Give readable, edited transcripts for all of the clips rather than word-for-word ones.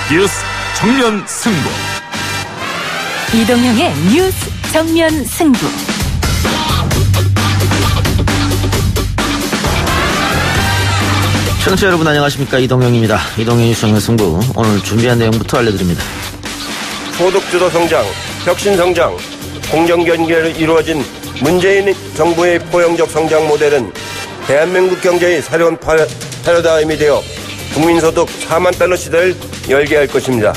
뉴스 정면 승부. 이동형의 뉴스 정면 승부. 청취자 여러분 안녕하십니까, 이동형입니다. 이동형 뉴스 정면 승부, 오늘 준비한 내용부터 알려드립니다. 소득주도 성장, 혁신 성장, 공정 연결이 이루어진 문재인 정부의 포용적 성장 모델은 대한민국 경제의 새로운 패러다임이 되어 국민소득 4만 달러 시대를 열게 할 것입니다.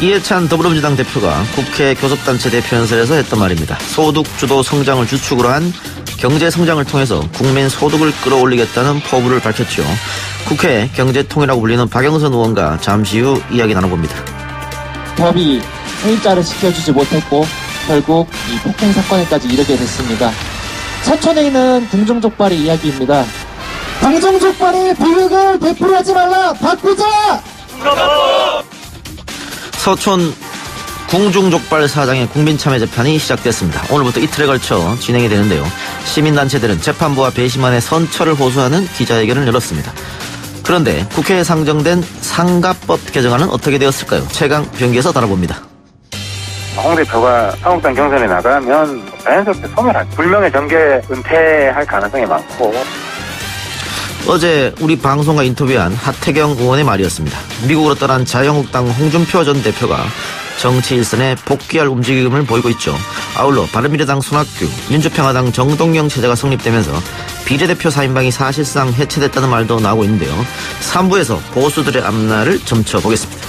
이해찬 더불어민주당 대표가 국회 교섭단체 대표연설에서 했던 말입니다. 소득주도 성장을 주축으로 한 경제성장을 통해서 국민 소득을 끌어올리겠다는 포부를 밝혔죠. 국회 경제통이라고 불리는 박영선 의원과 잠시 후 이야기 나눠봅니다. 법이 일자를 지켜주지 못했고 결국 이 폭행 사건에까지 이르게 됐습니다. 서촌에 있는 궁중족발의 이야기입니다. 궁중족발의 비극을 되풀이하지 말라! 바꾸자! 서촌 궁중족발 사장의 국민참여재판이 시작됐습니다. 오늘부터 이틀에 걸쳐 진행이 되는데요. 시민단체들은 재판부와 배심원의 선처를 호소하는 기자회견을 열었습니다. 그런데 국회에 상정된 상가법 개정안은 어떻게 되었을까요? 최강 변기에서 다뤄봅니다. 홍 대표가 한국당 경선에 나가면 자연스럽게 소멸할, 불명예 정계 은퇴할 가능성이 많고. 어제 우리 방송과 인터뷰한 하태경 의원의 말이었습니다. 미국으로 떠난 자유한국당 홍준표 전 대표가 정치 일선에 복귀할 움직임을 보이고 있죠. 아울러 바른미래당 손학규, 민주평화당 정동영 체제가 성립되면서 비례대표 4인방이 사실상 해체됐다는 말도 나오고 있는데요. 3부에서 보수들의 앞날을 점쳐보겠습니다.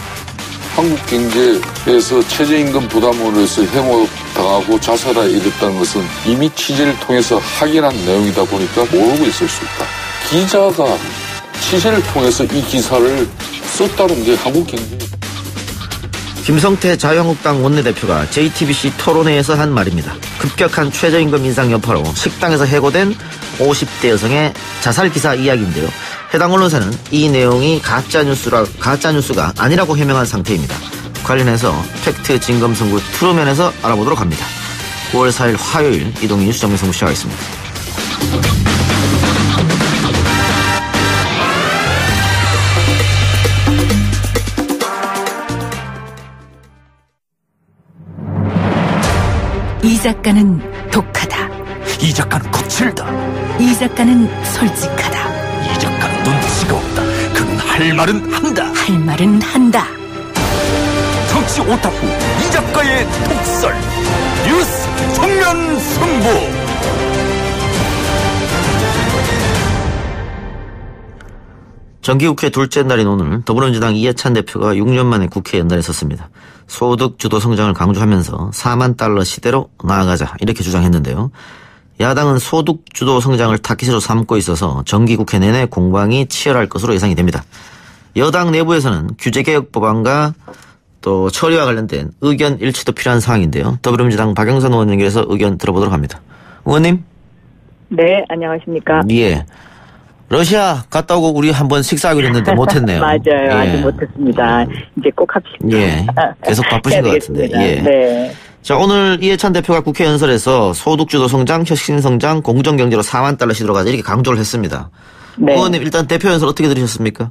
한국 경제에서 최저임금 부담으로 해서 해고당하고 자살에 이르렀다는 것은 이미 취재를 통해서 확인한 내용이다 보니까 모르고 있을 수 있다. 기자가 취재를 통해서 이 기사를 썼다는 게 한국 경제. 김성태 자유한국당 원내대표가 JTBC 토론회에서 한 말입니다. 급격한 최저임금 인상 여파로 식당에서 해고된 50대 여성의 자살 기사 이야기인데요. 해당 언론사는 이 내용이 가짜뉴스가 아니라고 해명한 상태입니다. 관련해서 팩트 진검승부 트루맨에서 알아보도록 합니다. 9월 4일 화요일 이동희 뉴스 정면 승부 시작하겠습니다. 이 작가는 독하다. 이 작가는 거칠다. 이 작가는 솔직하다. 이 작가는 눈치가 없다. 그는 할 말은 한다. 할 말은 한다. 정치 오타쿠 이 작가의 독설. 뉴스 정면 승부. 정기국회 둘째 날인 오늘 더불어민주당 이해찬 대표가 6년 만에 국회에 연달에 섰습니다. 소득 주도 성장을 강조하면서 4만 달러 시대로 나아가자 이렇게 주장했는데요. 야당은 소득 주도 성장을 타깃으로 삼고 있어서 정기국회 내내 공방이 치열할 것으로 예상이 됩니다. 여당 내부에서는 규제개혁 법안과 또 처리와 관련된 의견 일치도 필요한 상황인데요. 더불어민주당 박영선 의원 연결해서 의견 들어보도록 합니다. 의원님. 네, 안녕하십니까. 예. 러시아 갔다 오고 우리 한번 식사하기로 했는데 못했네요. 맞아요. 예. 아직 못했습니다. 이제 꼭 합시다. 예. 계속 바쁘신 것 같은데. 예. 네. 자, 오늘 이해찬 대표가 국회 연설에서 소득주도 성장, 혁신 성장, 공정경제로 4만 달러 시대로 가자 이렇게 강조를 했습니다. 네. 의원님 일단 대표 연설 어떻게 들으셨습니까?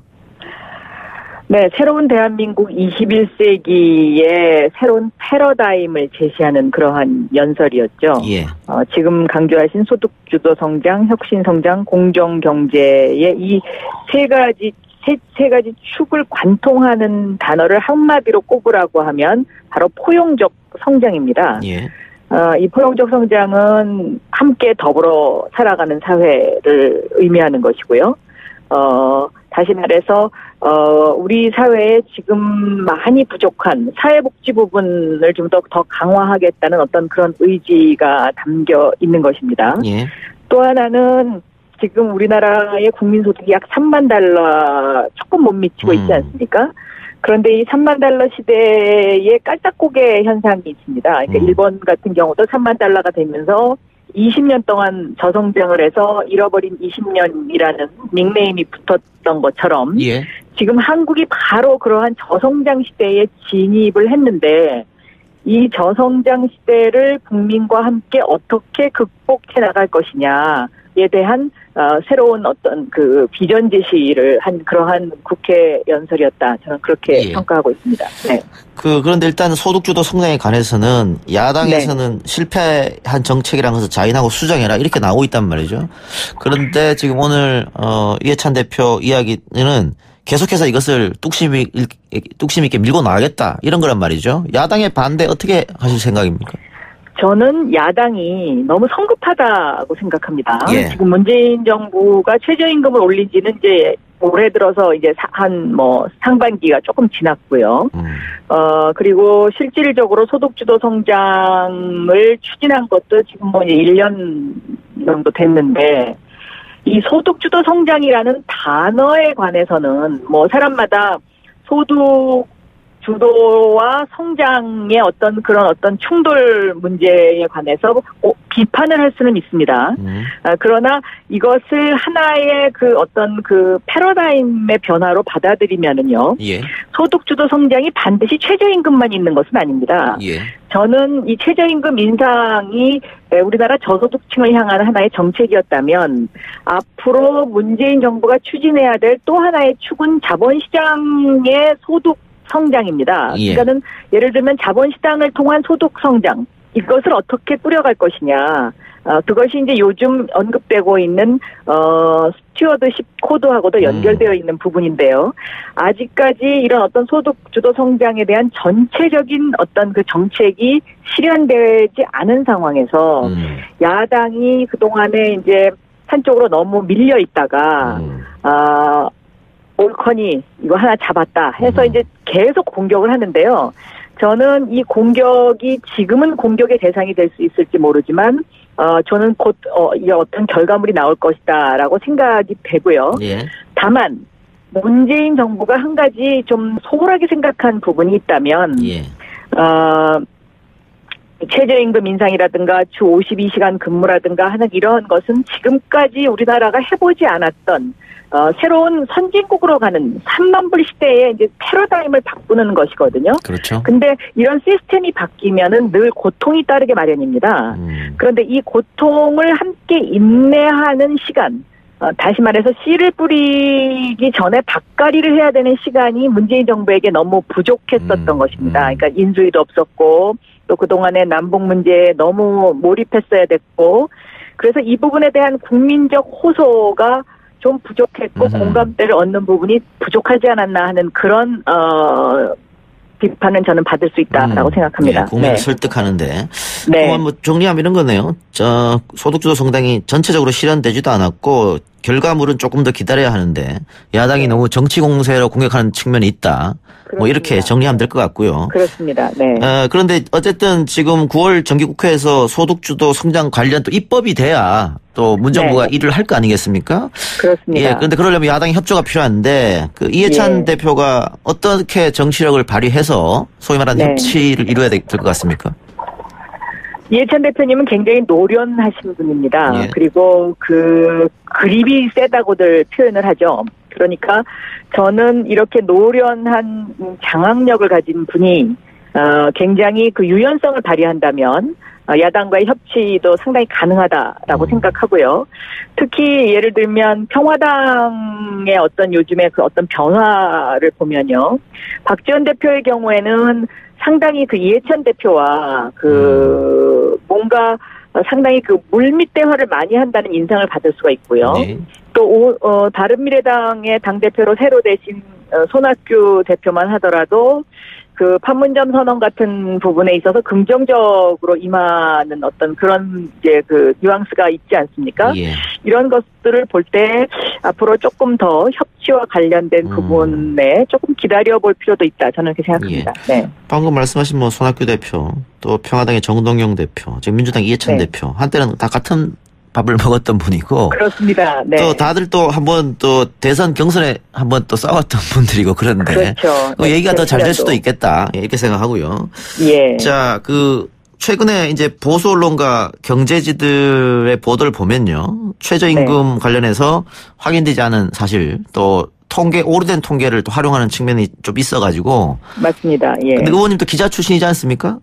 네, 새로운 대한민국 21세기의 새로운 패러다임을 제시하는 그러한 연설이었죠. 예. 지금 강조하신 소득주도 성장, 혁신 성장, 공정 경제의 이 세 가지 축을 관통하는 단어를 한마디로 꼽으라고 하면 바로 포용적 성장입니다. 예. 이 포용적 성장은 함께 더불어 살아가는 사회를 의미하는 것이고요. 다시 말해서 우리 사회에 지금 많이 부족한 사회복지 부분을 좀 더 강화하겠다는 어떤 그런 의지가 담겨 있는 것입니다. 예. 또 하나는 지금 우리나라의 국민소득이 약 3만 달러 조금 못 미치고 있지 않습니까? 그런데 이 3만 달러 시대에 깔딱고개 현상이 있습니다. 그러니까 일본 같은 경우도 3만 달러가 되면서 20년 동안 저성장을 해서 잃어버린 20년이라는 닉네임이 붙었던 것처럼 예. 지금 한국이 바로 그러한 저성장 시대에 진입을 했는데 이 저성장 시대를 국민과 함께 어떻게 극복해 나갈 것이냐에 대한 새로운 어떤 그 비전 제시를 한 그러한 국회 연설이었다. 저는 그렇게 예. 평가하고 있습니다. 네. 그런데 일단 소득주도 성장에 관해서는 야당에서는 실패한 정책이라는 것을 자인하고 수정해라 이렇게 나오고 있단 말이죠. 그런데 지금 오늘 이해찬 대표 이야기는 계속해서 이것을 뚝심 있게 밀고 나가겠다 이런 거란 말이죠. 야당의 반대 어떻게 하실 생각입니까? 저는 야당이 너무 성급하다고 생각합니다. 예. 지금 문재인 정부가 최저임금을 올린 지는 이제 올해 들어서 이제 상반기가 조금 지났고요. 그리고 실질적으로 소득주도 성장을 추진한 것도 지금 뭐 이제 1년 정도 됐는데, 이 소득주도 성장이라는 단어에 관해서는 뭐 사람마다 소득 주도와 성장의 어떤 충돌 문제에 관해서 비판을 할 수는 있습니다. 그러나 이것을 하나의 그 어떤 그 패러다임의 변화로 받아들이면은요. 예. 소득주도 성장이 반드시 최저임금만 있는 것은 아닙니다. 예. 저는 이 최저임금 인상이 우리나라 저소득층을 향한 하나의 정책이었다면 앞으로 문재인 정부가 추진해야 될 또 하나의 축은 자본시장의 소득 성장입니다. 예. 그러니까는 예를 들면 자본시장을 통한 소득 성장 이것을 어떻게 꾸려갈 것이냐. 그것이 이제 요즘 언급되고 있는 스튜어드십 코드하고도 연결되어 있는 부분인데요. 아직까지 이런 어떤 소득 주도 성장에 대한 전체적인 어떤 그 정책이 실현되지 않은 상황에서 야당이 그동안에 이제 한쪽으로 너무 밀려 있다가 올커니 이거 하나 잡았다 해서 이제 계속 공격을 하는데요. 저는 이 공격이 지금은 공격의 대상이 될 수 있을지 모르지만 저는 곧 이 어떤 결과물이 나올 것이다라고 생각이 되고요. 예. 다만 문재인 정부가 한 가지 좀 소홀하게 생각한 부분이 있다면 예. 최저임금 인상이라든가 주 52시간 근무라든가 하는 이러한 것은 지금까지 우리나라가 해보지 않았던 새로운 선진국으로 가는 3만 불 시대에 이제 패러다임을 바꾸는 것이거든요. 그렇죠. 근데 이런 시스템이 바뀌면은 늘 고통이 따르게 마련입니다. 그런데 이 고통을 함께 인내하는 시간, 다시 말해서 씨를 뿌리기 전에 밭갈이를 해야 되는 시간이 문재인 정부에게 너무 부족했었던 것입니다. 그러니까 인수위도 없었고 또 그동안에 남북 문제에 너무 몰입했어야 됐고 그래서 이 부분에 대한 국민적 호소가 좀 부족했고 공감대를 얻는 부분이 부족하지 않았나 하는 그런 비판은 저는 받을 수 있다라고 생각합니다. 네, 국민을 네. 설득하는데. 네. 그동안 뭐 정리하면 이런 거네요. 소득주도 성장이 전체적으로 실현되지도 않았고 결과물은 조금 더 기다려야 하는데 야당이 너무 정치 공세로 공격하는 측면이 있다. 뭐 이렇게 정리하면 될 것 같고요. 그렇습니다. 네. 그런데 어쨌든 지금 9월 정기국회에서 소득주도 성장 관련 또 입법이 돼야 또 문정부가 일을 할 거 아니겠습니까? 그렇습니다. 예, 그런데 그러려면 야당의 협조가 필요한데 그 이해찬 대표가 어떻게 정치력을 발휘해서 소위 말하는 협치를 이루어야 될 것 같습니까? 이해찬 대표님은 굉장히 노련하신 분입니다. 예. 그리고 그 그립이 세다고들 표현을 하죠. 그러니까 저는 이렇게 노련한 장악력을 가진 분이 굉장히 그 유연성을 발휘한다면 야당과의 협치도 상당히 가능하다라고 생각하고요. 특히 예를 들면 평화당의 어떤 요즘의 그 어떤 변화를 보면요. 박지원 대표의 경우에는 상당히 그 이해찬 대표와 그 뭔가 상당히 그 물밑 대화를 많이 한다는 인상을 받을 수가 있고요. 네. 또 바른미래당의 당대표로 새로 되신 손학규 대표만 하더라도 그 판문점 선언 같은 부분에 있어서 긍정적으로 임하는 어떤 그런 이제 그 뉘앙스가 있지 않습니까? 예. 이런 것들을 볼 때 앞으로 조금 더 협치와 관련된 부분에 조금 기다려볼 필요도 있다. 저는 그렇게 생각합니다. 네. 방금 말씀하신 뭐 손학규 대표, 또 평화당의 정동영 대표, 지금 민주당 이해찬 대표 한때는 다 같은 밥을 먹었던 분이고. 그렇습니다. 네. 또 다들 또 한번 또 대선 경선에 한번 또 싸웠던 분들이고 그런데. 그렇죠. 그 얘기가 더 잘 될 수도 있겠다. 이렇게 생각하고요. 예. 자, 최근에 이제 보수 언론과 경제지들의 보도를 보면요. 최저임금 관련해서 확인되지 않은 사실 또 오래된 통계를 또 활용하는 측면이 좀 있어가지고. 맞습니다. 예. 근데 의원님도 기자 출신이지 않습니까?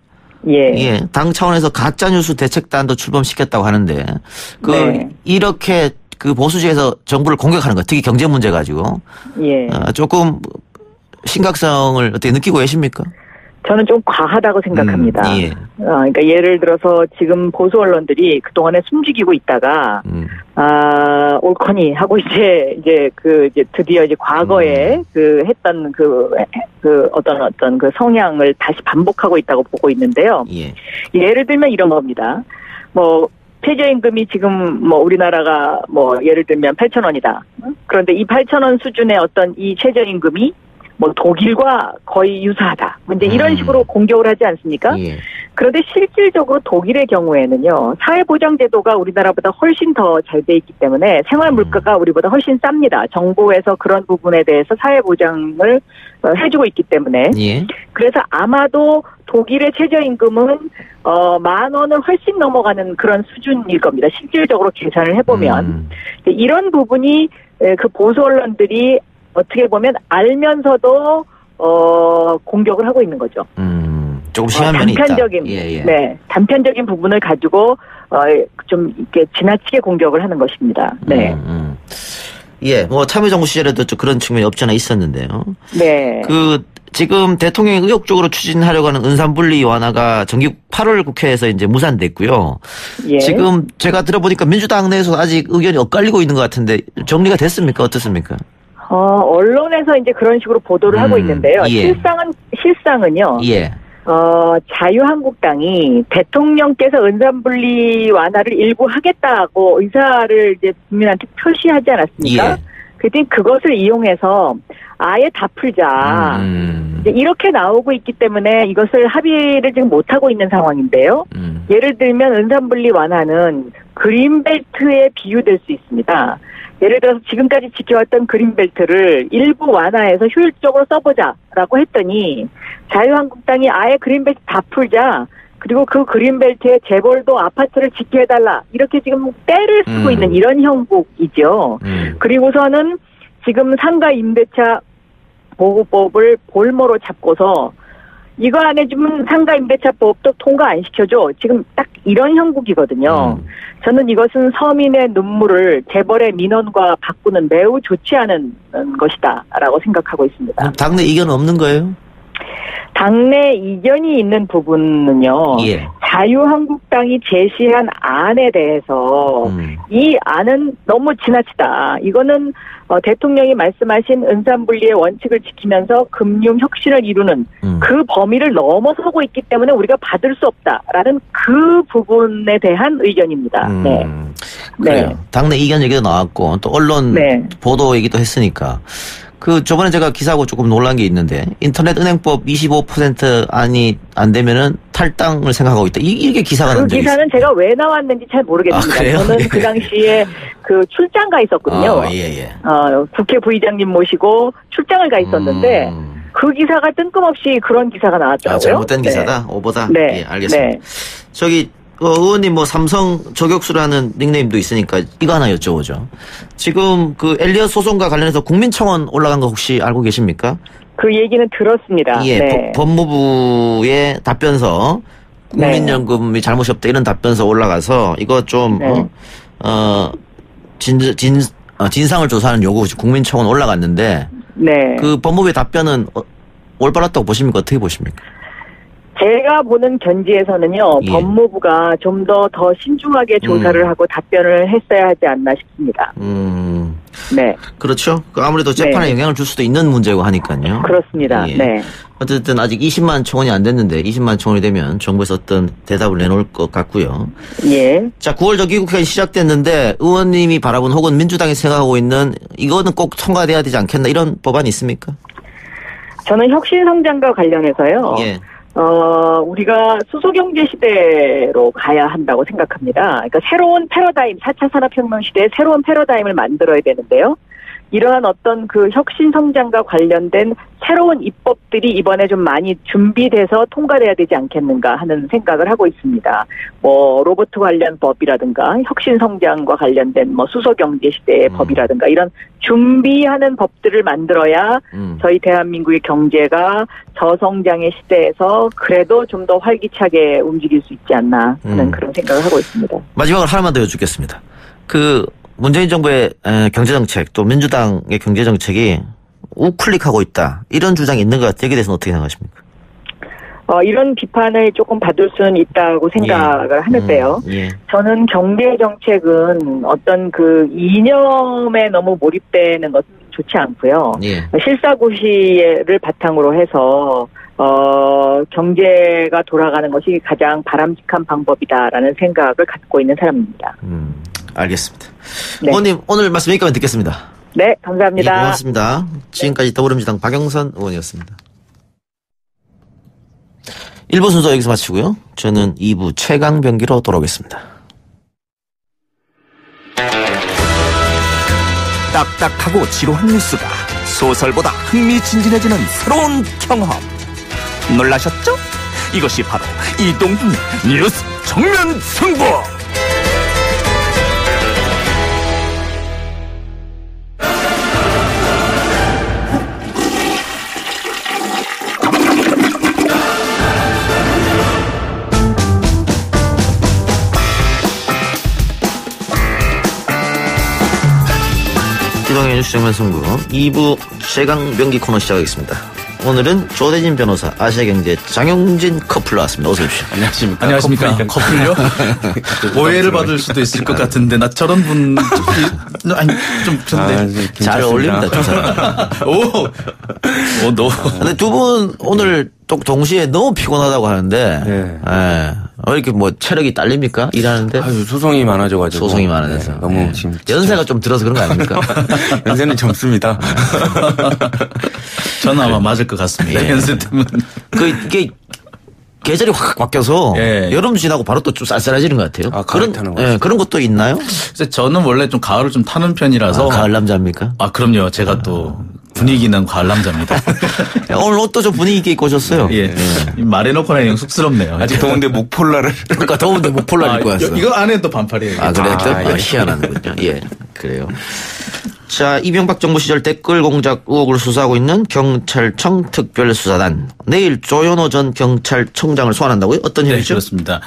예. 당 차원에서 가짜뉴스 대책단도 출범시켰다고 하는데, 이렇게 그 보수지에서 정부를 공격하는 거, 특히 경제 문제 가지고 예. 조금 심각성을 어떻게 느끼고 계십니까? 저는 좀 과하다고 생각합니다. 예. 그러니까 예를 들어서 지금 보수 언론들이 그동안에 숨죽이고 있다가 옳거니 하고 이제 드디어 이제 과거에 했던 어떤 그 성향을 다시 반복하고 있다고 보고 있는데요. 예. 예를 들면 이런 겁니다. 뭐 최저임금이 지금 뭐 우리나라가 뭐 예를 들면 8,000원이다. 그런데 이 8,000원 수준의 어떤 이 최저임금이 뭐 독일과 거의 유사하다. 이제 이런 식으로 공격을 하지 않습니까? 예. 그런데 실질적으로 독일의 경우에는요. 사회보장제도가 우리나라보다 훨씬 더 잘 돼 있기 때문에 생활 물가가 우리보다 훨씬 쌉니다. 정부에서 그런 부분에 대해서 사회보장을 해주고 있기 때문에. 예. 그래서 아마도 독일의 최저임금은 10,000원을 훨씬 넘어가는 그런 수준일 겁니다. 실질적으로 계산을 해보면. 이런 부분이 그 보수 언론들이 어떻게 보면 알면서도 공격을 하고 있는 거죠. 조금 심한 면이 있다. 네, 단편적인 부분을 가지고 좀 이렇게 지나치게 공격을 하는 것입니다. 네. 예, 뭐 참여정부 시절에도 좀 그런 측면이 없지 않아 있었는데요. 네. 지금 대통령이 의욕적으로 추진하려고 하는 은산분리 완화가 정기 8월 국회에서 이제 무산됐고요. 예. 지금 제가 들어보니까 민주당 내에서 아직 의견이 엇갈리고 있는 것 같은데 정리가 됐습니까? 어떻습니까? 언론에서 이제 그런 식으로 보도를 하고 있는데요. 예. 실상은요. 예. 자유한국당이 대통령께서 은산분리 완화를 일부 하겠다고 의사를 이제 국민한테 표시하지 않았습니까? 예. 그랬더니 그것을 이용해서 아예 다 풀자. 이제 이렇게 나오고 있기 때문에 이것을 합의를 지금 못하고 있는 상황인데요. 예를 들면 은산분리 완화는 그린벨트에 비유될 수 있습니다. 예를 들어서 지금까지 지켜왔던 그린벨트를 일부 완화해서 효율적으로 써보자라고 했더니 자유한국당이 아예 그린벨트 다 풀자. 그리고 그 그린벨트에 재벌도 아파트를 짓게 해달라. 이렇게 지금 때를 쓰고 있는 이런 형국이죠. 그리고서는 지금 상가 임대차 보호법을 볼모로 잡고서 이거 안 해주면 상가 임대차법도 통과 안 시켜줘. 지금 딱 이런 형국이거든요. 저는 이것은 서민의 눈물을 재벌의 민원과 바꾸는 매우 좋지 않은 것이다라고 생각하고 있습니다. 당내 이견 없는 거예요? 당내 이견이 있는 부분은요. 예. 자유한국당이 제시한 안에 대해서 이 안은 너무 지나치다. 이거는 대통령이 말씀하신 은산분리의 원칙을 지키면서 금융혁신을 이루는 그 범위를 넘어서고 있기 때문에 우리가 받을 수 없다라는 그 부분에 대한 의견입니다. 네. 그래요. 네. 당내 이견 얘기도 나왔고 또 언론 보도 얘기도 했으니까 저번에 제가 기사하고 조금 놀란 게 있는데 인터넷 은행법 25% 안이 안 되면은 탈당을 생각하고 있다. 이게 기사가 난 적이 있어요. 기사는 제가 왜 나왔는지 잘 모르겠습니다. 저는 그 당시에 그 출장 가 있었거든요. 국회 부의장님 모시고 출장을 가 있었는데 그 기사가 뜬금없이 그런 기사가 나왔더라고요. 잘못된 기사다? 오보다? 네. 예, 알겠습니다. 저기 의원님 뭐 삼성 저격수라는 닉네임도 있으니까 이거 하나 여쭤보죠. 지금 그 엘리엇 소송과 관련해서 국민청원 올라간 거 혹시 알고 계십니까? 그 얘기는 들었습니다. 예, 네. 법무부의 답변서 국민연금이 잘못이 없다 이런 답변서 올라가서 이거 좀 진상을 조사하는 요구 국민청원 올라갔는데 그 법무부의 답변은 올바랐다고 보십니까? 어떻게 보십니까? 제가 보는 견지에서는요, 법무부가 좀 더 신중하게 조사를 하고 답변을 했어야 하지 않나 싶습니다. 네. 그렇죠. 아무래도 재판에 영향을 줄 수도 있는 문제고 하니까요. 그렇습니다. 예. 네. 어쨌든 아직 20만 청원이 안 됐는데 20만 청원이 되면 정부에서 어떤 대답을 내놓을 것 같고요. 예. 자, 9월 정기국회가 시작됐는데 의원님이 바라본 혹은 민주당이 생각하고 있는 이거는 꼭 통과돼야 되지 않겠나 이런 법안이 있습니까? 저는 혁신성장과 관련해서요. 예. 우리가 수소경제 시대로 가야 한다고 생각합니다. 그러니까 새로운 패러다임, 4차 산업혁명 시대에 새로운 패러다임을 만들어야 되는데요. 이러한 어떤 그 혁신성장과 관련된 새로운 입법들이 이번에 좀 많이 준비돼서 통과돼야 되지 않겠는가 하는 생각을 하고 있습니다. 뭐 로봇 관련 법이라든가 혁신성장과 관련된 뭐 수소경제 시대의 법이라든가 이런 준비하는 법들을 만들어야 저희 대한민국의 경제가 저성장의 시대에서 그래도 좀 더 활기차게 움직일 수 있지 않나 하는 그런 생각을 하고 있습니다. 마지막으로 하나만 더 여쭙겠습니다. 문재인 정부의 경제정책 또 민주당의 경제정책이 우클릭하고 있다. 이런 주장이 있는 것 같아요. 여기에 대해서는 어떻게 생각하십니까? 이런 비판을 조금 받을 수는 있다고 생각을 하는데요. 저는 경제정책은 어떤 그 이념에 너무 몰입되는 것은 좋지 않고요. 실사고시를 바탕으로 해서 경제가 돌아가는 것이 가장 바람직한 방법이다라는 생각을 갖고 있는 사람입니다. 알겠습니다. 네. 의원님 오늘 말씀 여기까지 듣겠습니다. 네, 감사합니다. 네, 고맙습니다. 지금까지 더불어민주당 박영선 의원이었습니다. 1부 순서 여기서 마치고요. 저는 2부 최강병기로 돌아오겠습니다. 딱딱하고 지루한 뉴스가 소설보다 흥미진진해지는 새로운 경험. 놀라셨죠? 이것이 바로 이동준의 뉴스 정면 승부. 이동의 뉴스 정면 승부 2부 최강병기 코너 시작하겠습니다. 오늘은 조대진 변호사, 아시아경제 장용진 커플로 왔습니다. 어서 오십시오. 안녕하십니까. 안녕하십니까. 커플요? 오해를 받을 수도 있을 것 같은데 나 저런 분 아니 좀 잘 어울립니다. 두 사람. 너. 근데 두 분 오늘 또 동시에 너무 피곤하다고 하는데 왜 이렇게 뭐 체력이 딸립니까? 일하는데? 소송이 많아져가지고. 소송이 많아져서. 네, 너무 지금. 연세가 좀 들어서 그런 거 아닙니까? 연세는 젊습니다. 저는 아마 맞을 것 같습니다. 연세 때문에. 이게 계절이 확 바뀌어서 여름 지나고 바로 또 좀 쌀쌀해지는 것 같아요. 그런 것도 있나요? 저는 원래 좀 가을을 좀 타는 편이라서. 가을 남자입니까? 그럼요. 제가 또 분위기는 가을 남자입니다. 오늘 옷도 좀 분위기 있게 입고 오셨어요. 말해놓고 나니 쑥스럽네요. 아직 더운데 목폴라를. 그러니까 더운데 목폴라 입고 왔어요. 이거 안에 또 반팔이에요. 그래요? 희한하군요. 그래요. 자, 이명박 정부 시절 댓글 공작 의혹을 수사하고 있는 경찰청 특별수사단. 내일 조현호 전 경찰청장을 소환한다고요? 어떤 일이죠? 네, 그렇습니다.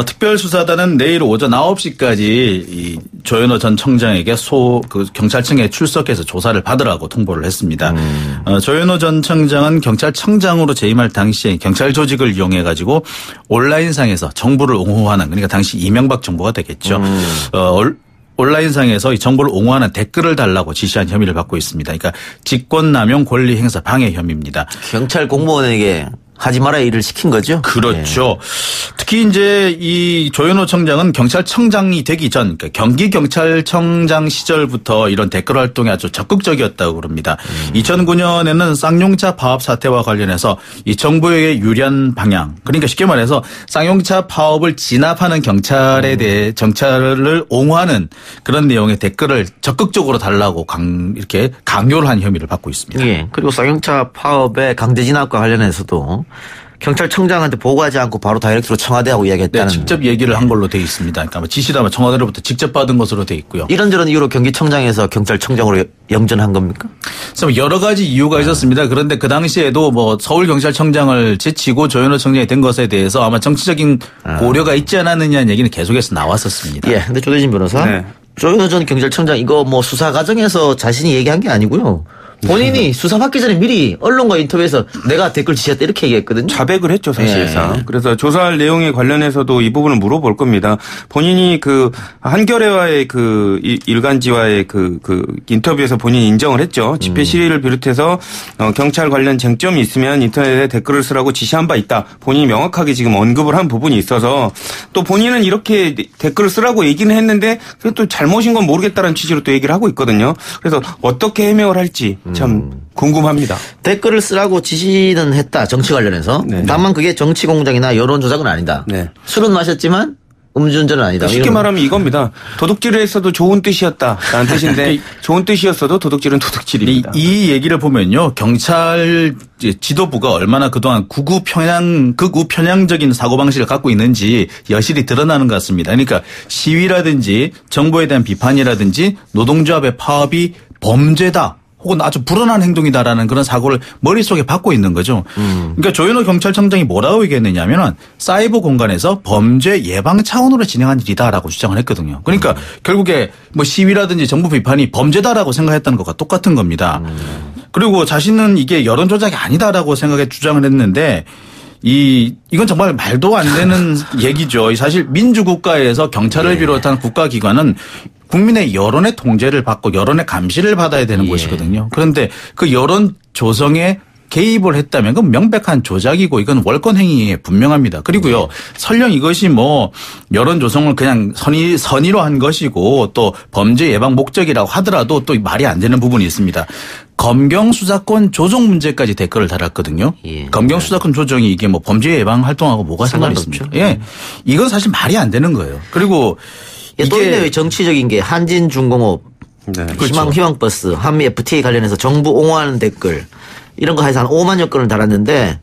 특별수사단은 내일 오전 9시까지 이 조현호 전 청장에게 경찰청에 출석해서 조사를 받으라고 통보를 했습니다. 조현호 전 청장은 경찰청장으로 재임할 당시에 경찰 조직을 이용해가지고 온라인상에서 정부를 옹호하는, 그러니까 당시 이명박 정부가 되겠죠. 온라인상에서 이 정보를 옹호하는 댓글을 달라고 지시한 혐의를 받고 있습니다. 그러니까 직권남용 권리행사 방해 혐의입니다. 경찰 공무원에게 하지 말아야 일을 시킨 거죠? 그렇죠. 특히 이제 이 조현호 청장은 경찰청장이 되기 전, 그러니까 경기경찰청장 시절부터 이런 댓글 활동에 아주 적극적이었다고 그럽니다. 2009년에는 쌍용차 파업 사태와 관련해서 이 정부에게 유리한 방향, 그러니까 쉽게 말해서 쌍용차 파업을 진압하는 경찰에 대해 경찰을 옹호하는 그런 내용의 댓글을 적극적으로 달라고 이렇게 강요를 한 혐의를 받고 있습니다. 그리고 쌍용차 파업의 강제 진압과 관련해서도 경찰청장한테 보고하지 않고 바로 다이렉트로 청와대하고 이야기했다는. 직접 얘기를 한 걸로 돼 있습니다. 그러니까 뭐 지시라면 청와대로부터 직접 받은 것으로 돼 있고요. 이런저런 이유로 경기청장에서 경찰청장으로 영전한 겁니까? 여러 가지 이유가 있었습니다. 그런데 그 당시에도 뭐 서울경찰청장을 제치고 조현호 청장이 된 것에 대해서 아마 정치적인 고려가 있지 않았느냐는 얘기는 계속해서 나왔었습니다. 근데 조대진 변호사. 조현호 전 경찰청장 이거 뭐 수사 과정에서 자신이 얘기한 게 아니고요. 본인이 수사받기 전에 미리 언론과 인터뷰에서 내가 댓글 지시했다 이렇게 얘기했거든요. 자백을 했죠, 사실상. 그래서 조사할 내용에 관련해서도 이 부분을 물어볼 겁니다. 본인이 한겨레와의 일간지와의 인터뷰에서 본인이 인정을 했죠. 집회 시위를 비롯해서 경찰 관련 쟁점이 있으면 인터넷에 댓글을 쓰라고 지시한 바 있다. 본인이 명확하게 지금 언급을 한 부분이 있어서 또 본인은 이렇게 댓글을 쓰라고 얘기는 했는데 또 잘못인 건 모르겠다는 취지로 또 얘기를 하고 있거든요. 그래서 어떻게 해명을 할지 참 궁금합니다. 댓글을 쓰라고 지시는 했다. 정치 관련해서. 다만 그게 정치 공작이나 여론 조작은 아니다. 술은 마셨지만 음주운전은 아니다. 쉽게 말하면 이겁니다. 도둑질을 했어도 좋은 뜻이었다라는 뜻인데 좋은 뜻이었어도 도둑질은 도둑질입니다. 이 얘기를 보면요. 경찰 지도부가 얼마나 그동안 극우 편향적인 사고방식을 갖고 있는지 여실히 드러나는 것 같습니다. 그러니까 시위라든지 정부에 대한 비판이라든지 노동조합의 파업이 범죄다. 혹은 아주 불안한 행동이다라는 그런 사고를 머릿속에 받고 있는 거죠. 그러니까 조현호 경찰청장이 뭐라고 얘기했느냐면은 사이버 공간에서 범죄 예방 차원으로 진행한 일이다라고 주장을 했거든요. 그러니까 결국에 뭐 시위라든지 정부 비판이 범죄다라고 생각했다는 것과 똑같은 겁니다. 그리고 자신은 이게 여론 조작이 아니다라고 생각해 주장을 했는데 이건 정말 말도 안 되는 얘기죠. 사실 민주국가에서 경찰을 비롯한 국가기관은 국민의 여론의 통제를 받고 여론의 감시를 받아야 되는 곳이거든요. 그런데 그 여론 조성에 개입을 했다면 그건 명백한 조작이고 이건 월권 행위에 분명합니다. 그리고요. 설령 이것이 뭐 여론 조성을 그냥 선의로 한 것이고 또 범죄 예방 목적이라고 하더라도 또 말이 안 되는 부분이 있습니다. 검경 수사권 조정 문제까지 댓글을 달았거든요. 검경 수사권 조정이 이게 뭐 범죄 예방 활동하고 뭐가 상관이 있습니까? 예. 이건 사실 말이 안 되는 거예요. 그리고 또 있네요. 정치적인 게 한진중공업, 희망버스, 한미 FTA 관련해서 정부 옹호하는 댓글 이런 거 해서 한 5만여 건을 달았는데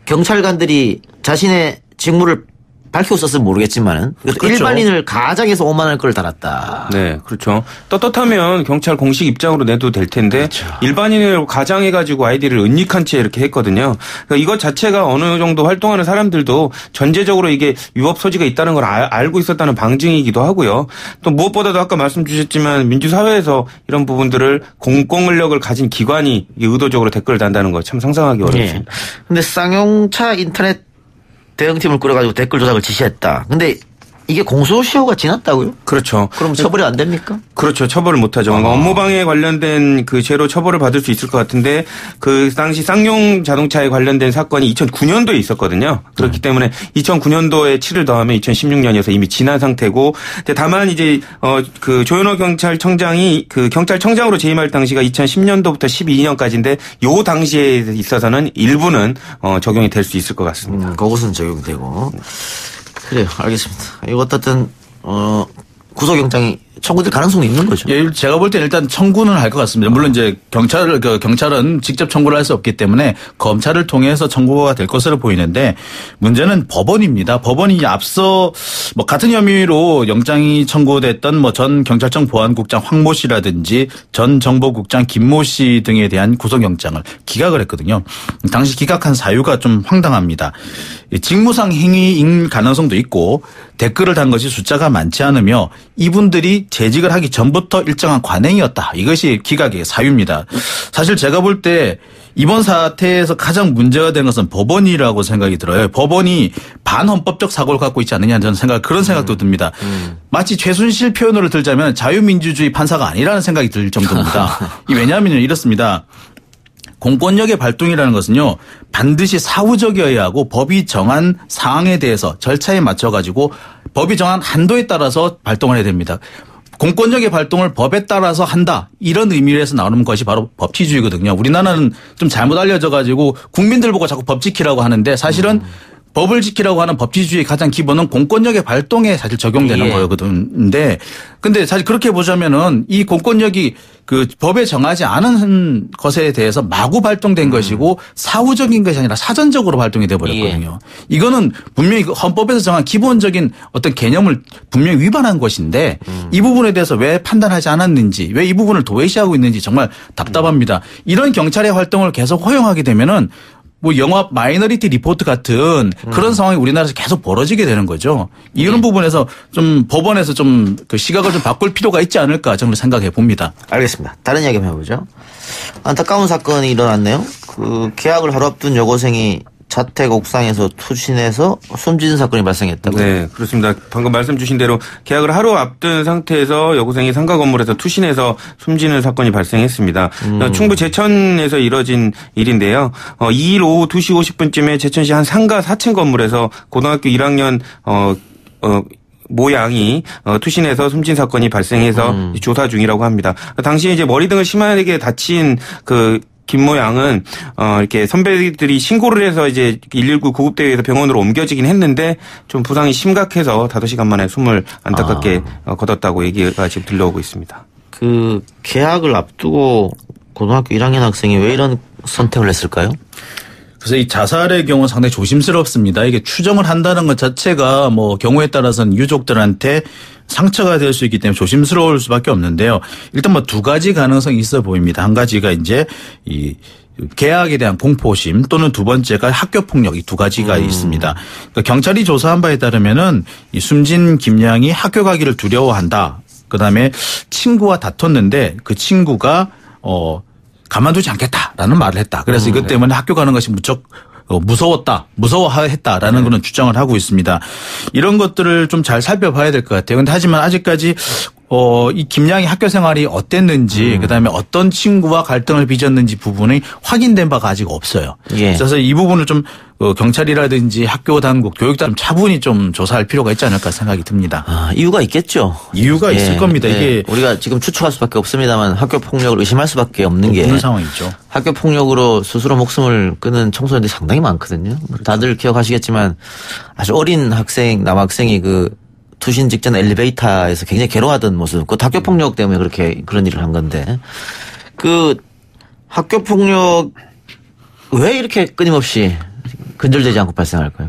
경찰관들이 자신의 직무를 밝혔었으면 모르겠지만은 그렇죠. 일반인을 가장해서 5만 원 걸 달았다. 네, 그렇죠. 떳떳하면 경찰 공식 입장으로 내도 될 텐데 그렇죠. 일반인을 가장해가지고 아이디를 은닉한 채 이렇게 했거든요. 그러니까 이것 자체가 어느 정도 활동하는 사람들도 전제적으로 이게 위법 소지가 있다는 걸 알고 있었다는 방증이기도 하고요. 또 무엇보다도 아까 말씀 주셨지만 민주사회에서 이런 부분들을 공권력을 가진 기관이 의도적으로 댓글을 단다는 거 참 상상하기 어렵습니다. 그런데 쌍용차 인터넷 대응팀을 꾸려가지고 댓글 조작을 지시했다. 근데 이게 공소시효가 지났다고요? 그렇죠. 그럼 처벌이 안 됩니까? 그렇죠. 처벌을 못하죠. 업무방해 관련된 그 죄로 처벌을 받을 수 있을 것 같은데 그 당시 쌍용 자동차에 관련된 사건이 2009년도에 있었거든요. 그렇기 때문에 2009년도에 7을 더하면 2016년이어서 이미 지난 상태고 다만 이제 그 조현호 경찰청장이 그 경찰청장으로 재임할 당시가 2010년도부터 12년까지인데 요 당시에 있어서는 일부는 적용이 될 수 있을 것 같습니다. 그것은 적용되고. 그래요. 알겠습니다. 이거 어떻든 구속영장이 청구될 가능성이 있는 거죠. 예, 제가 볼 때는 일단 청구는 할 것 같습니다. 물론 이제 경찰은 직접 청구를 할 수 없기 때문에 검찰을 통해서 청구가 될 것으로 보이는데 문제는 법원입니다. 법원이 앞서 뭐 같은 혐의로 영장이 청구됐던 뭐 전 경찰청 보안국장 황모 씨라든지 전 정보국장 김모 씨 등에 대한 구속영장을 기각을 했거든요. 당시 기각한 사유가 좀 황당합니다. 직무상 행위인 가능성도 있고 댓글을 단 것이 숫자가 많지 않으며 이분들이 재직을 하기 전부터 일정한 관행이었다. 이것이 기각의 사유입니다. 사실 제가 볼 때 이번 사태에서 가장 문제가 되는 것은 법원이라고 생각이 들어요. 법원이 반헌법적 사고를 갖고 있지 않느냐 저는 그런 생각도 듭니다. 마치 최순실 표현으로 들자면 자유민주주의 판사가 아니라는 생각이 들 정도입니다. 왜냐하면 이렇습니다. 공권력의 발동이라는 것은요 반드시 사후적이어야 하고 법이 정한 사항에 대해서 절차에 맞춰가지고 법이 정한 한도에 따라서 발동을 해야 됩니다. 공권력의 발동을 법에 따라서 한다. 이런 의미에서 나오는 것이 바로 법치주의거든요. 우리나라는 좀 잘못 알려져가지고 국민들 보고 자꾸 법 지키라고 하는데 사실은 법을 지키라고 하는 법치주의의 가장 기본은 공권력의 발동에 사실 적용되는 거거든요. 근데 사실 그렇게 보자면은 이 공권력이 그 법에 정하지 않은 것에 대해서 마구 발동된 것이고 사후적인 것이 아니라 사전적으로 발동이 돼 버렸거든요. 이거는 분명히 헌법에서 정한 기본적인 어떤 개념을 분명히 위반한 것인데 이 부분에 대해서 왜 판단하지 않았는지 왜 이 부분을 도외시하고 있는지 정말 답답합니다. 이런 경찰의 활동을 계속 허용하게 되면은 뭐 영화 마이너리티 리포트 같은 그런 상황이 우리나라에서 계속 벌어지게 되는 거죠. 이런 부분에서 좀 법원에서 좀 그 시각을 좀 바꿀 필요가 있지 않을까 저는 생각해 봅니다. 알겠습니다. 다른 이야기 한번 해보죠. 안타까운 사건이 일어났네요. 그 계약을 하루 앞둔 여고생이 자택 옥상에서 투신해서 숨지는 사건이 발생했다고요? 네, 그렇습니다. 방금 말씀 주신 대로 계약을 하루 앞둔 상태에서 여고생이 상가 건물에서 투신해서 숨지는 사건이 발생했습니다. 충북 제천에서 이뤄진 일인데요. 2일 오후 2시 50분쯤에 제천시 한 상가 4층 건물에서 고등학교 1학년 모양이 투신해서 숨진 사건이 발생해서 조사 중이라고 합니다. 당시 이제 머리 등을 심하게 다친 김모 양은 이렇게 선배들이 신고를 해서 이제 119 구급대에서 병원으로 옮겨지긴 했는데 좀 부상이 심각해서 5시간 만에 숨을 안타깝게 거뒀다고 얘기가 지금 들려오고 있습니다. 그 계약을 앞두고 고등학교 1학년 학생이 왜 이런 선택을 했을까요? 그래서 이 자살의 경우는 상당히 조심스럽습니다. 이게 추정을 한다는 것 자체가 뭐 경우에 따라서는 유족들한테 상처가 될 수 있기 때문에 조심스러울 수밖에 없는데요. 일단 뭐 두 가지 가능성이 있어 보입니다. 한 가지가 이제 이 계약에 대한 공포심 또는 두 번째가 학교 폭력 이 두 가지가 있습니다. 그러니까 경찰이 조사한 바에 따르면은 이 숨진 김양이 학교 가기를 두려워한다. 그다음에 친구와 다퉜는데 그 친구가 가만두지 않겠다라는 말을 했다. 그래서 이것 때문에 학교 가는 것이 무척 무서워했다라는 그런 주장을 하고 있습니다. 이런 것들을 좀 잘 살펴봐야 될 것 같아요. 근데 하지만 아직까지 이 김양이 학교 생활이 어땠는지 그다음에 어떤 친구와 갈등을 빚었는지 부분이 확인된 바가 아직 없어요. 예. 그래서 이 부분을 좀 경찰이라든지 학교 당국, 교육당 차분히 좀 조사할 필요가 있지 않을까 생각이 듭니다. 이유가 있겠죠. 이유가 있을 겁니다. 이게 우리가 지금 추측할 수밖에 없습니다만 학교 폭력을 의심할 수밖에 없는 게 상황이죠. 학교 폭력으로 스스로 목숨을 끊은 청소년들이 상당히 많거든요. 다들 기억하시겠지만 아주 어린 남학생이 투신 직전 엘리베이터에서 굉장히 괴로워하던 모습. 그 학교 폭력 때문에 그런 일을 한 건데 학교 폭력 왜 이렇게 끊임없이 근절되지 않고 발생할까요?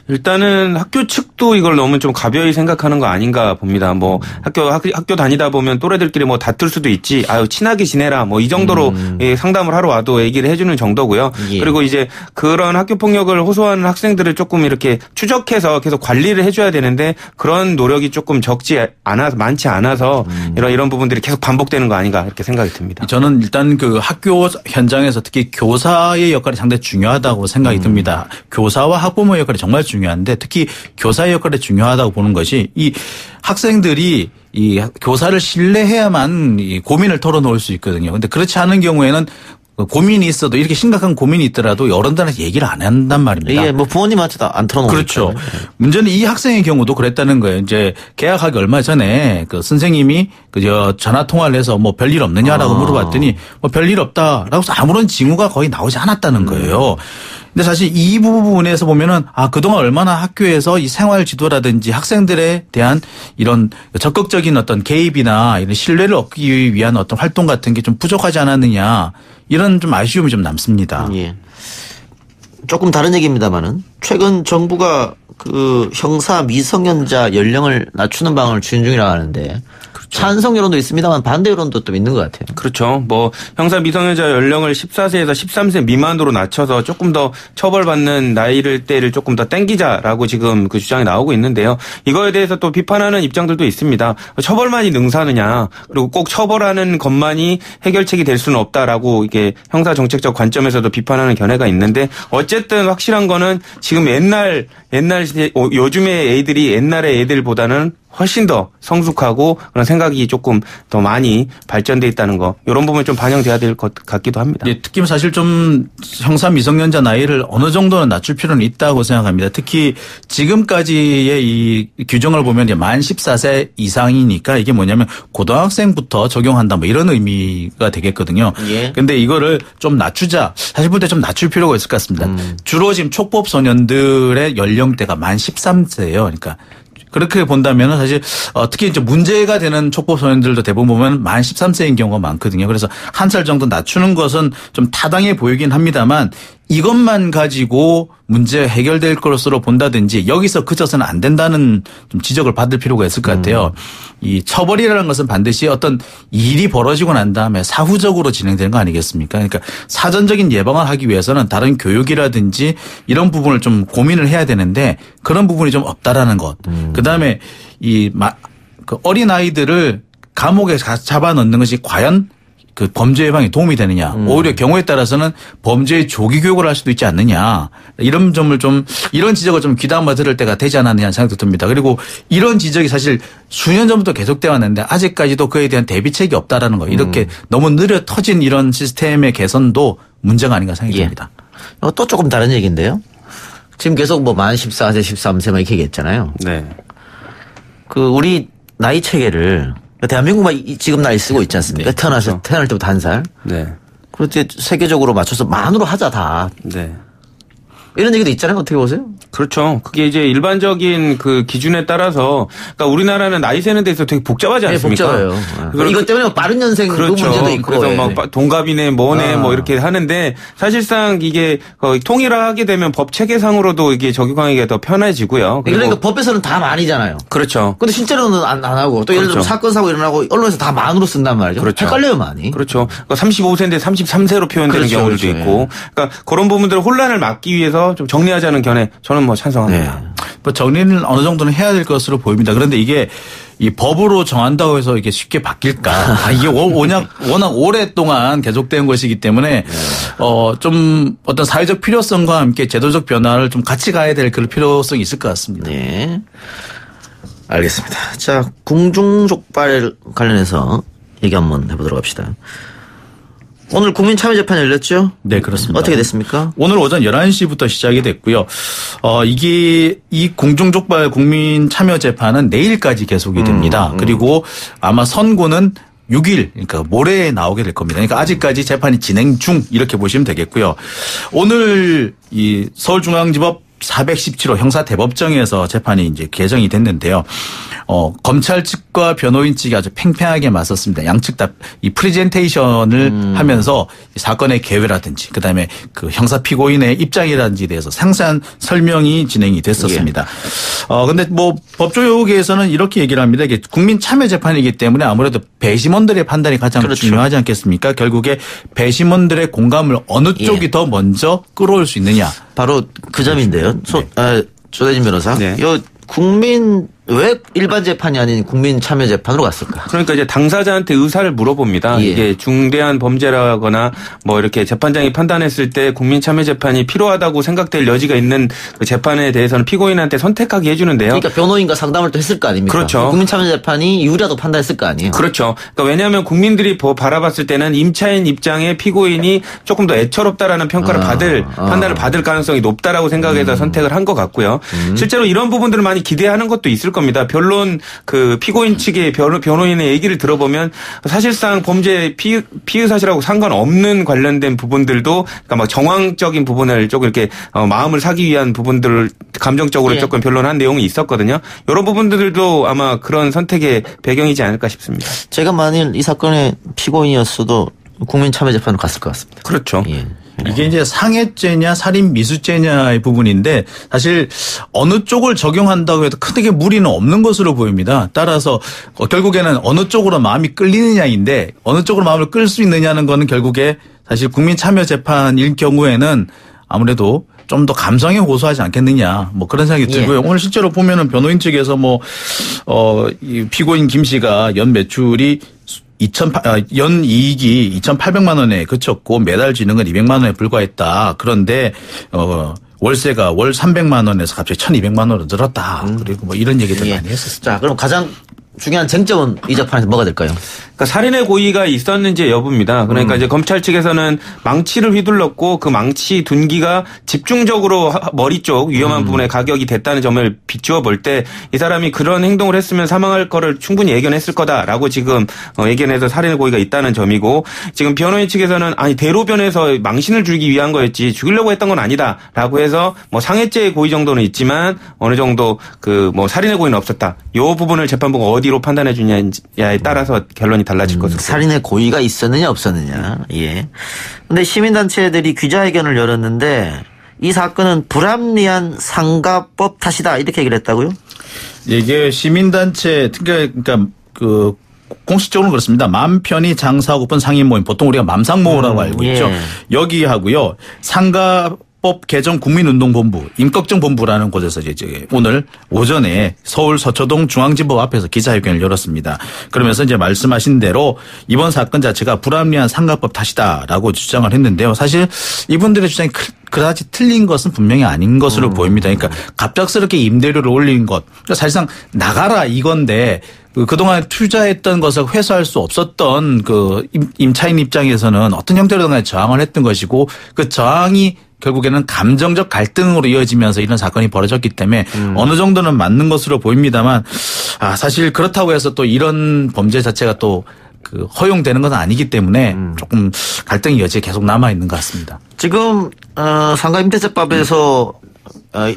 일단은 학교 측도 이걸 너무 좀 가벼이 생각하는 거 아닌가 봅니다. 뭐 학교 다니다 보면 또래들끼리 뭐 다툴 수도 있지. 친하게 지내라. 뭐 이 정도로 상담을 하러 와도 얘기를 해주는 정도고요. 예. 그리고 이제 그런 학교 폭력을 호소하는 학생들을 조금 이렇게 추적해서 계속 관리를 해줘야 되는데 그런 노력이 조금 많지 않아서 이런 부분들이 계속 반복되는 거 아닌가 이렇게 생각이 듭니다. 저는 일단 그 학교 현장에서 특히 교사의 역할이 상당히 중요하다고 생각이 듭니다. 교사와 학부모의 역할이 정말 중요한데 특히 교사의 역할이 중요하다고 보는 것이 이 학생들이 이 교사를 신뢰해야만 이 고민을 털어놓을 수 있거든요. 근데 그렇지 않은 경우에는 고민이 있어도 이렇게 심각한 고민이 있더라도 어른들한테 얘기를 안 한단 말입니다. 이게 뭐 부모님한테도 안 털어놓으니까. 그렇죠. 문제는 이 학생의 경우도 그랬다는 거예요. 이제 계약하기 얼마 전에 그 선생님이 전화 통화를 해서 뭐 별일 없느냐라고 물어봤더니 뭐 별일 없다라고 해서 아무런 징후가 거의 나오지 않았다는 거예요. 근데 사실 이 부분에서 보면은 그동안 얼마나 학교에서 이 생활 지도라든지 학생들에 대한 이런 적극적인 어떤 개입이나 이런 신뢰를 얻기 위한 어떤 활동 같은 게 좀 부족하지 않았느냐 이런 좀 아쉬움이 좀 남습니다. 예. 조금 다른 얘기입니다만은 최근 정부가 형사 미성년자 연령을 낮추는 방안을 추진 중이라고 하는데 찬성 여론도 있습니다만 반대 여론도 또 있는 것 같아요. 그렇죠. 뭐 형사 미성년자 연령을 14세에서 13세 미만으로 낮춰서 조금 더 처벌받는 때를 조금 더 땡기자라고 지금 그 주장이 나오고 있는데요. 이거에 대해서 또 비판하는 입장들도 있습니다. 처벌만이 능사느냐 그리고 꼭 처벌하는 것만이 해결책이 될 수는 없다라고 이게 형사 정책적 관점에서도 비판하는 견해가 있는데 어쨌든 확실한 거는 지금 요즘의 애들이 옛날의 애들보다는 훨씬 더 성숙하고 그런 생각이 조금 더 많이 발전돼 있다는 거 이런 부분이 좀 반영돼야 될 것 같기도 합니다. 예, 특히 사실 좀 형사 미성년자 나이를 어느 정도는 낮출 필요는 있다고 생각합니다. 특히 지금까지의 이 규정을 보면 이제 만 14세 이상이니까 이게 뭐냐면 고등학생부터 적용한다 뭐 이런 의미가 되겠거든요. 그런데 이거를 좀 낮추자. 사실 볼 때 좀 낮출 필요가 있을 것 같습니다. 주로 지금 촉법 소년들의 연령대가 만 13세예요. 그러니까 그렇게 본다면 사실 특히 이제 문제가 되는 촉법 소년들도 대부분 보면 만 13세인 경우가 많거든요. 그래서 한 살 정도 낮추는 것은 좀 타당해 보이긴 합니다만 이것만 가지고 문제 해결될 것으로 본다든지 여기서 그쳐서는 안 된다는 좀 지적을 받을 필요가 있을 것 같아요. 이 처벌이라는 것은 반드시 어떤 일이 벌어지고 난 다음에 사후적으로 진행되는 거 아니겠습니까? 그러니까 사전적인 예방을 하기 위해서는 다른 교육이라든지 이런 부분을 좀 고민을 해야 되는데 그런 부분이 좀 없다라는 것. 그다음에 그 어린 아이들을 감옥에 잡아넣는 것이 과연 그 범죄 예방에 도움이 되느냐. 오히려 경우에 따라서는 범죄의 조기 교육을 할 수도 있지 않느냐. 이런 점을 이런 지적을 좀 귀담아 들을 때가 되지 않았느냐는 생각도 듭니다. 그리고 이런 지적이 사실 수년 전부터 계속되어 왔는데 아직까지도 그에 대한 대비책이 없다라는 거. 이렇게 너무 느려 터진 이런 시스템의 개선도 문제가 아닌가 생각이 듭니다. 또 조금 다른 얘기인데요. 지금 계속 뭐 만 14세, 13세 막 이렇게 얘기했잖아요. 네. 우리 나이 체계를 대한민국만 지금 나이 쓰고 있지 않습니까? 네, 태어날 때부터 한 살. 네. 그렇게 세계적으로 맞춰서 만으로 하자 다. 네. 이런 얘기도 있잖아요. 어떻게 보세요? 그렇죠. 그게 이제 일반적인 그 기준에 따라서 그러니까 우리나라는 나이 세는 데 있어서 되게 복잡하지 않습니까? 네, 복잡해요. 이것 때문에 빠른 년생 그렇죠. 문제도 있고. 그래서 막 동갑이네 뭐네 뭐 이렇게 하는데 사실상 이게 통일화하게 되면 법 체계상으로도 이게 적용하기가 더 편해지고요. 그러니까 법에서는 다 만이잖아요. 그렇죠. 근데 실제로는 안 하고 또 예를 들어 사건 사고 일어나고 언론에서 다 만으로 쓴단 말이죠. 그렇죠. 헷갈려요 많이. 그렇죠. 그러니까 35세인데 33세로 표현되는 경우들도 있고. 그러니까 그런 부분들을 혼란을 막기 위해서 좀 정리하자는 견해 저는 뭐 찬성합니다. 뭐 정리는 어느 정도는 해야 될 것으로 보입니다. 그런데 이게 이 법으로 정한다고 해서 이게 쉽게 바뀔까? 이게 워낙 오랫동안 계속된 것이기 때문에 좀 어떤 사회적 필요성과 함께 제도적 변화를 좀 같이 가야 될 그런 필요성이 있을 것 같습니다. 네. 알겠습니다. 자, 궁중족발 관련해서 얘기 한번 해보도록 합시다. 오늘 국민참여재판이 열렸죠? 네, 그렇습니다. 어떻게 됐습니까? 오늘 오전 11시부터 시작이 됐고요. 이 궁중족발 국민참여재판은 내일까지 계속이 됩니다. 그리고 아마 선고는 6일, 그러니까 모레에 나오게 될 겁니다. 그러니까 아직까지 재판이 진행 중 이렇게 보시면 되겠고요. 오늘 이 서울중앙지법 417호 형사대법정에서 재판이 이제 개정이 됐는데요. 검찰 측과 변호인 측이 아주 팽팽하게 맞섰습니다. 양측 다 이 프레젠테이션을 하면서 이 사건의 개요라든지 그다음에 그 형사 피고인의 입장이라든지 대해서 상세한 설명이 진행이 됐었습니다. 근데 뭐 법조계에서는 이렇게 얘기를 합니다. 이게 국민 참여 재판이기 때문에 아무래도 배심원들의 판단이 가장 그렇죠. 중요하지 않겠습니까? 결국에 배심원들의 공감을 어느 쪽이 더 먼저 끌어올 수 있느냐. 바로 그 점인데요. 조대진 변호사. 네. 왜 일반 재판이 아닌 국민 참여 재판으로 갔을까? 그러니까 이제 당사자한테 의사를 물어봅니다. 이게 중대한 범죄라거나 뭐 이렇게 재판장이 판단했을 때 국민 참여 재판이 필요하다고 생각될 여지가 있는 그 재판에 대해서는 피고인한테 선택하게 해주는데요. 그러니까 변호인과 상담을 또 했을 거 아닙니까? 그렇죠. 국민 참여 재판이 유리하다고 판단했을 거 아니에요. 그렇죠. 그러니까 왜냐하면 국민들이 바라봤을 때는 임차인 입장에 피고인이 조금 더 애처롭다라는 평가를 판단을 받을 가능성이 높다라고 생각해서 선택을 한 것 같고요. 실제로 이런 부분들을 많이 기대하는 것도 있을 겁니다. 변론 그 피고인 측의 변호인의 얘기를 들어보면 사실상 범죄 피의 사실하고 상관없는 관련된 부분들도 그러니까 막 정황적인 부분을 조금 이렇게 마음을 사기 위한 부분들을 감정적으로 조금 변론한 내용이 있었거든요. 이런 부분들도 아마 그런 선택의 배경이지 않을까 싶습니다. 제가 만일 이 사건의 피고인이었어도 국민 참여 재판으로 갔을 것 같습니다. 그렇죠. 예. 이게 이제 상해죄냐 살인 미수죄냐의 부분인데 사실 어느 쪽을 적용한다고 해도 크게 무리는 없는 것으로 보입니다. 따라서 결국에는 어느 쪽으로 마음이 끌리느냐인데 어느 쪽으로 마음을 끌 수 있느냐는 거는 결국에 사실 국민참여재판일 경우에는 아무래도 좀 더 감성에 호소하지 않겠느냐 뭐 그런 생각이 들고요. 오늘 실제로 보면은 변호인 측에서 이 피고인 김 씨가 연 매출이 연 이익이 2,800만 원에 그쳤고 매달 지는 건 200만 원에 불과했다. 그런데 월세가 월 300만 원에서 갑자기 1,200만 원으로 늘었다. 그리고 뭐 이런 얘기들 많이 했었습니다. 자, 그럼 가장 중요한 쟁점은 이 재판에서 뭐가 될까요? 그러니까 살인의 고의가 있었는지 여부입니다. 그러니까 이제 검찰 측에서는 망치를 휘둘렀고 그 망치 둔기가 집중적으로 머리 쪽 위험한 부분에 가격이 됐다는 점을 비추어 볼 때 이 사람이 그런 행동을 했으면 사망할 거를 충분히 예견했을 거다라고 지금 예견해서 살인의 고의가 있다는 점이고 지금 변호인 측에서는 아니 대로변에서 망신을 주기 위한 거였지 죽이려고 했던 건 아니다라고 해서 뭐 상해죄의 고의 정도는 있지만 어느 정도 그 뭐 살인의 고의는 없었다. 이 부분을 재판부가 어디로 판단해 주냐에 따라서 결론이 달라질 것으로. 살인의 고의가 있었느냐 없었느냐. 예. 근데 시민단체들이 기자회견을 열었는데 이 사건은 불합리한 상가법 탓이다 이렇게 얘기를 했다고요? 이게 시민단체 그러니까 그 공식적으로는 그렇습니다. 맘 편히 장사하고픈 상인 모임 보통 우리가 맘상모라고 알고 있죠. 여기 하고요. 상가법 개정 국민운동본부 임꺽정본부라는 곳에서 이제 오늘 오전에 서울 서초동 중앙지법 앞에서 기자회견을 열었습니다. 그러면서 이제 말씀하신 대로 이번 사건 자체가 불합리한 상가법 탓이다라고 주장을 했는데요. 사실 이분들의 주장이 그다지 틀린 것은 분명히 아닌 것으로 보입니다. 그러니까 갑작스럽게 임대료를 올린 것, 그러니까 사실상 나가라 이건데 그동안 투자했던 것을 회수할 수 없었던 그 임차인 입장에서는 어떤 형태로든 저항을 했던 것이고 그 저항이 결국에는 감정적 갈등으로 이어지면서 이런 사건이 벌어졌기 때문에 어느 정도는 맞는 것으로 보입니다만 사실 그렇다고 해서 또 이런 범죄 자체가 또 그 허용되는 것은 아니기 때문에 조금 갈등의 여지가 계속 남아 있는 것 같습니다. 지금 상가 임대차법에서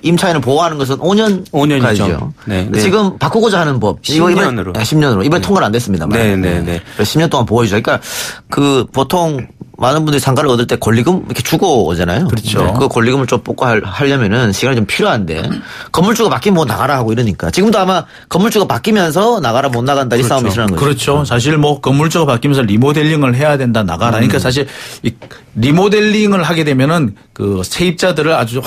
임차인을 보호하는 것은 5년까지죠. 네. 지금 바꾸고자 하는 법. 10년으로. 10년으로. 이번에 통과는 안 됐습니다만. 네. 10년 동안 보호해주자. 그러니까 보통 많은 분들이 상가를 얻을 때 권리금 이렇게 주고 오잖아요. 그렇죠. 그 권리금을 좀 뽑고 하려면은 시간이 좀 필요한데 건물주가 바뀌면 뭐 나가라 하고 이러니까 지금도 아마 건물주가 바뀌면서 나가라 못 나간다 이 싸움이 일어난 거죠. 그렇죠. 사실 뭐 건물주가 바뀌면서 리모델링을 해야 된다 나가라. 그러니까 사실 이 리모델링을 하게 되면은 그 세입자들을 아주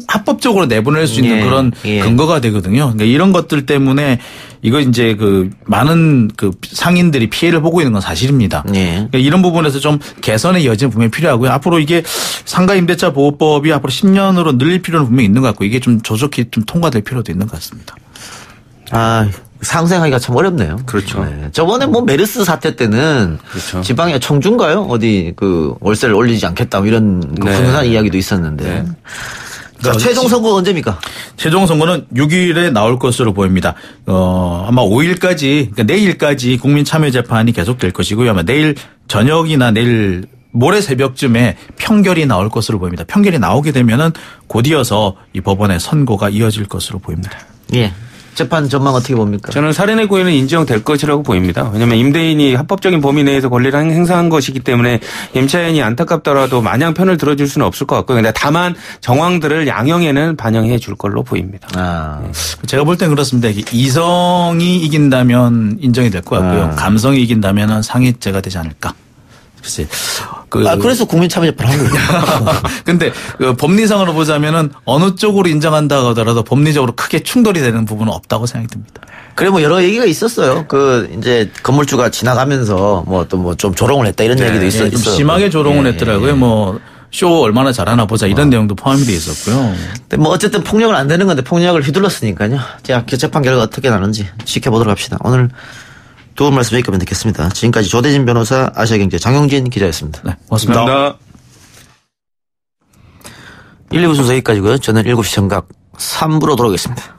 합법적으로 내보낼 수 있는 그런 근거가 되거든요. 그러니까 이런 것들 때문에 이거 이제 그 많은 그 상인들이 피해를 보고 있는 건 사실입니다. 그러니까 이런 부분에서 좀 개선의 여지는 분명히 필요하고요. 앞으로 이게 상가임대차 보호법이 앞으로 10년으로 늘릴 필요는 분명히 있는 것 같고 이게 좀 조속히 좀 통과될 필요도 있는 것 같습니다. 상생하기가 참 어렵네요. 그렇죠. 저번에 뭐 메르스 사태 때는 그렇죠. 지방의 청주인가요? 어디 그 월세를 올리지 않겠다 뭐 이런 분산 이야기도 있었는데. 자, 최종 선거 언제입니까? 최종 선거는 6일에 나올 것으로 보입니다. 아마 5일까지, 그러니까 내일까지 국민참여재판이 계속될 것이고요. 아마 내일 저녁이나 내일 모레 새벽쯤에 평결이 나올 것으로 보입니다. 평결이 나오게 되면은 곧이어서 이 법원의 선고가 이어질 것으로 보입니다. 예. 재판 전망 어떻게 봅니까? 저는 살인의 고의는 인정될 것이라고 보입니다. 왜냐하면 임대인이 합법적인 범위 내에서 권리를 행사한 것이기 때문에 임차인이 안타깝더라도 마냥 편을 들어줄 수는 없을 것 같고요. 근데 다만 정황들을 양형에는 반영해 줄 걸로 보입니다. 제가 볼 땐 그렇습니다. 이성이 이긴다면 인정이 될 것 같고요. 감성이 이긴다면 상해죄가 되지 않을까. 글쎄. 그래서 국민참여재판 한 거예요. 근데 법리상으로 보자면은 어느 쪽으로 인정한다 하더라도 법리적으로 크게 충돌이 되는 부분은 없다고 생각이 듭니다. 그래 뭐 여러 얘기가 있었어요. 이제 건물주가 지나가면서 좀 조롱을 했다 이런 얘기도 있었어요. 좀 심하게 조롱을 했더라고요. 쇼 얼마나 잘하나 보자 이런 내용도 포함이 돼 있었고요. 근데 뭐 어쨌든 폭력은 안 되는 건데 폭력을 휘둘렀으니까요. 자, 재판 결과 어떻게 나는지 지켜보도록 합시다. 오늘 두 분 말씀 여기까지 듣겠습니다. 지금까지 조대진 변호사, 아시아경제 장영진 기자였습니다. 네, 고맙습니다. 감사합니다. 1, 2부 순서 여기까지고요. 저는 7시 정각 3부로 돌아오겠습니다.